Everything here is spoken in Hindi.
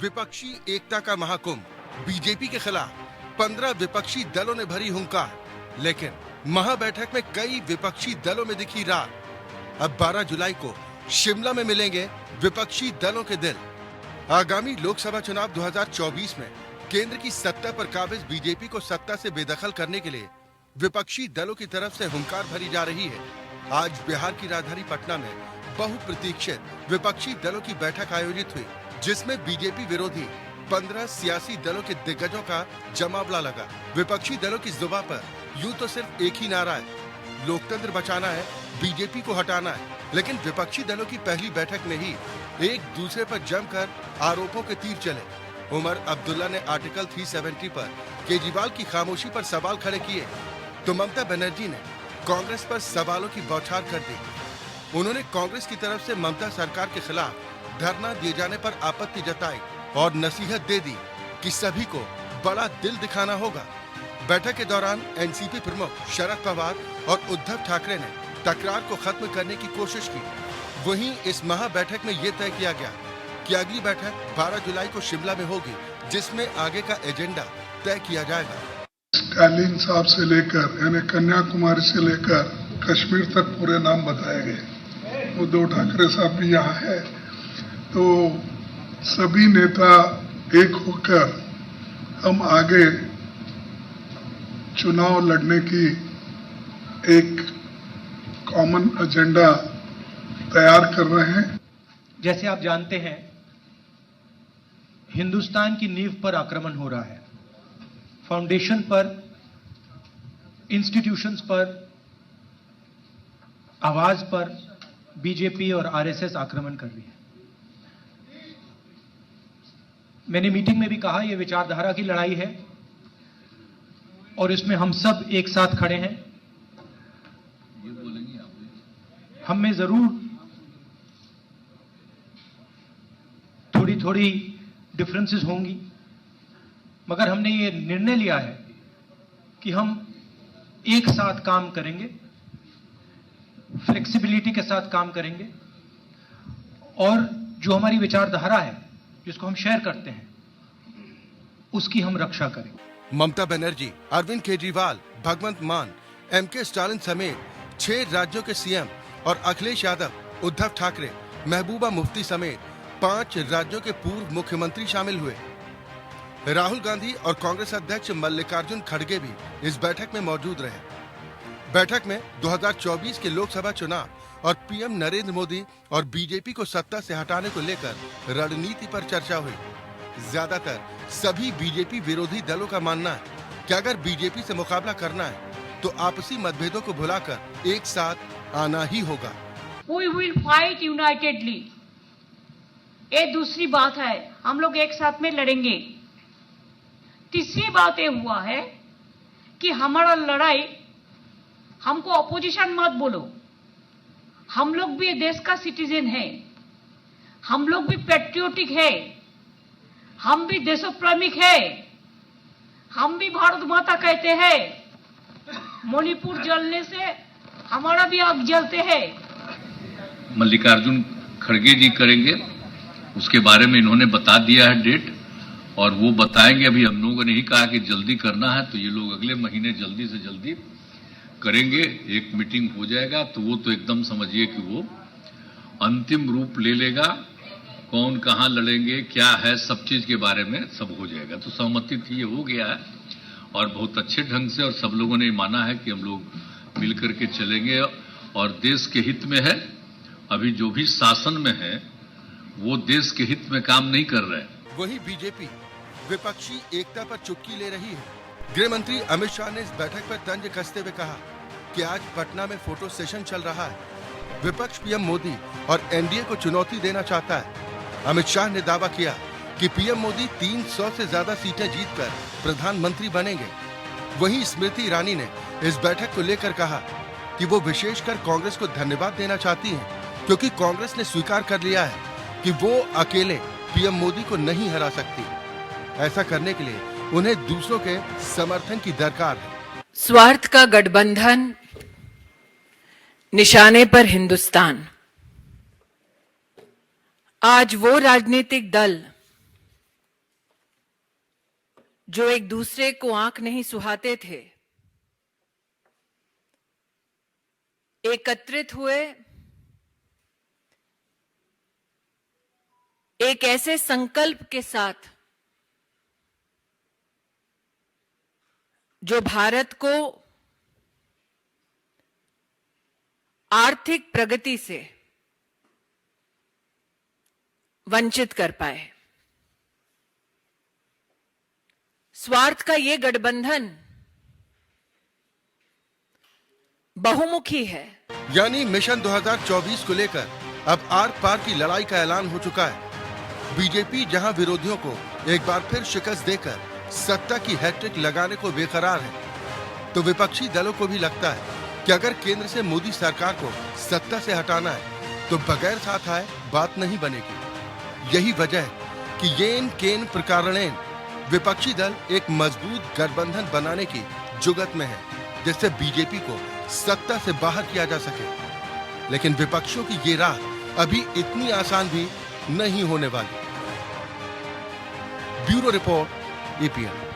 विपक्षी एकता का महाकुंभ, बीजेपी के खिलाफ 15 विपक्षी दलों ने भरी हुंकार, लेकिन महाबैठक में कई विपक्षी दलों में दिखी रार। अब 12 जुलाई को शिमला में मिलेंगे विपक्षी दलों के दिल। आगामी लोकसभा चुनाव 2024 में केंद्र की सत्ता पर काबिज बीजेपी को सत्ता से बेदखल करने के लिए विपक्षी दलों की तरफ से हुंकार भरी जा रही है। आज बिहार की राजधानी पटना में बहुप्रतीक्षित विपक्षी दलों की बैठक आयोजित हुई, जिसमें बीजेपी विरोधी 15 सियासी दलों के दिग्गजों का जमावड़ा लगा। विपक्षी दलों की जुबान पर यूं तो सिर्फ एक ही नारा है, लोकतंत्र बचाना है, बीजेपी को हटाना है। लेकिन विपक्षी दलों की पहली बैठक में ही एक दूसरे पर जमकर आरोपों के तीर चले। उमर अब्दुल्ला ने आर्टिकल 370 पर केजरीवाल की खामोशी पर सवाल खड़े किए, तो ममता बनर्जी ने कांग्रेस पर सवालों की बौछार कर दी। उन्होंने कांग्रेस की तरफ से ममता सरकार के खिलाफ धरना दिए जाने पर आपत्ति जताई और नसीहत दे दी कि सभी को बड़ा दिल दिखाना होगा। बैठक के दौरान एनसीपी प्रमुख शरद पवार और उद्धव ठाकरे ने तकरार को खत्म करने की कोशिश की। वहीं इस महाबैठक में यह तय किया गया कि अगली बैठक 12 जुलाई को शिमला में होगी, जिसमें आगे का एजेंडा तय किया जाएगा। स्टालिन साहब से लेकर यानी कन्याकुमारी से लेकर कश्मीर तक पूरे नाम बताए गए। उद्धव ठाकरे साहब भी यहाँ है, तो सभी नेता एक होकर हम आगे चुनाव लड़ने की एक कॉमन एजेंडा तैयार कर रहे हैं। जैसे आप जानते हैं, हिंदुस्तान की नींव पर आक्रमण हो रहा है। फाउंडेशन पर, इंस्टीट्यूशंस पर, आवाज पर बीजेपी और आरएसएस आक्रमण कर रही है। मैंने मीटिंग में भी कहा, यह विचारधारा की लड़ाई है और इसमें हम सब एक साथ खड़े हैं। हम में जरूर थोड़ी डिफरेंसेस होंगी, मगर हमने ये निर्णय लिया है कि हम एक साथ काम करेंगे, फ्लेक्सिबिलिटी के साथ काम करेंगे और जो हमारी विचारधारा है, जिसको हम शेयर करते हैं, उसकी हम रक्षा करेंगे। ममता बनर्जी, अरविंद केजरीवाल, भगवंत मान, एमके स्टालिन समेत 6 राज्यों के सीएम और अखिलेश यादव, उद्धव ठाकरे, महबूबा मुफ्ती समेत 5 राज्यों के पूर्व मुख्यमंत्री शामिल हुए। राहुल गांधी और कांग्रेस अध्यक्ष मल्लिकार्जुन खड़गे भी इस बैठक में मौजूद रहे। बैठक में 2024 के लोकसभा चुनाव और पीएम नरेंद्र मोदी और बीजेपी को सत्ता से हटाने को लेकर रणनीति पर चर्चा हुई। ज्यादातर सभी बीजेपी विरोधी दलों का मानना है कि अगर बीजेपी से मुकाबला करना है तो आपसी मतभेदों को भुलाकर एक साथ आना ही होगा। We will fight unitedly। ये दूसरी बात है, हम लोग एक साथ में लड़ेंगे। तीसरी बात ये हुआ है कि हमारा लड़ाई, हमको अपोजिशन मत बोलो, हम लोग भी देश का सिटीजन है, हम लोग भी पैट्रियोटिक है, हम भी देशप्रेमिक है, हम भी भारत माता कहते हैं। मणिपुर जलने से हमारा भी आग जलते हैं। मल्लिकार्जुन खड़गे जी करेंगे, उसके बारे में इन्होंने बता दिया है डेट, और वो बताएंगे। अभी हम लोगों ने ही कहा कि जल्दी करना है, तो ये लोग अगले महीने जल्दी से जल्दी करेंगे। एक मीटिंग हो जाएगा तो वो तो एकदम समझिए कि वो अंतिम रूप ले लेगा। कौन कहाँ लड़ेंगे, क्या है, सब चीज के बारे में सब हो जाएगा। तो सहमति थी, ये हो गया है और बहुत अच्छे ढंग से, और सब लोगों ने माना है कि हम लोग मिलकर के चलेंगे और देश के हित में है। अभी जो भी शासन में है वो देश के हित में काम नहीं कर रहे। वहीं बीजेपी विपक्षी एकता पर चुप्पी ले रही है। गृह मंत्री अमित शाह ने इस बैठक पर तंज कसते हुए कहा कि आज पटना में फोटो सेशन चल रहा है। विपक्ष पीएम मोदी और एनडीए को चुनौती देना चाहता है। अमित शाह ने दावा किया कि पीएम मोदी 300 से ज्यादा सीटें जीतकर प्रधानमंत्री बनेंगे। वहीं स्मृति ईरानी ने इस बैठक को लेकर कहा कि वो विशेषकर कांग्रेस को धन्यवाद देना चाहती हैं, क्योंकि कांग्रेस ने स्वीकार कर लिया है कि वो अकेले पीएम मोदी को नहीं हरा सकती। ऐसा करने के लिए उन्हें दूसरों के समर्थन की दरकार है। स्वार्थ का गठबंधन, निशाने पर हिंदुस्तान। आज वो राजनीतिक दल जो एक दूसरे को आंख नहीं सुहाते थे, एकत्रित हुए एक ऐसे संकल्प के साथ जो भारत को आर्थिक प्रगति से वंचित कर पाए। स्वार्थ का ये गठबंधन बहुमुखी है। यानी मिशन 2024 को लेकर अब आर पार की लड़ाई का ऐलान हो चुका है। बीजेपी जहां विरोधियों को एक बार फिर शिकस्त देकर सत्ता की हैट्रिक लगाने को बेकरार है, तो विपक्षी दलों को भी लगता है कि अगर केंद्र से मोदी सरकार को सत्ता से हटाना है तो बगैर साथ आए बात नहीं बनेगी। यही वजह है कि येन केन प्रकारणेन विपक्षी दल एक मजबूत गठबंधन बनाने की जुगत में है, जिससे बीजेपी को सत्ता से बाहर किया जा सके। लेकिन विपक्षियों की ये राह अभी इतनी आसान भी नहीं होने वाली। Bureau report, EPN।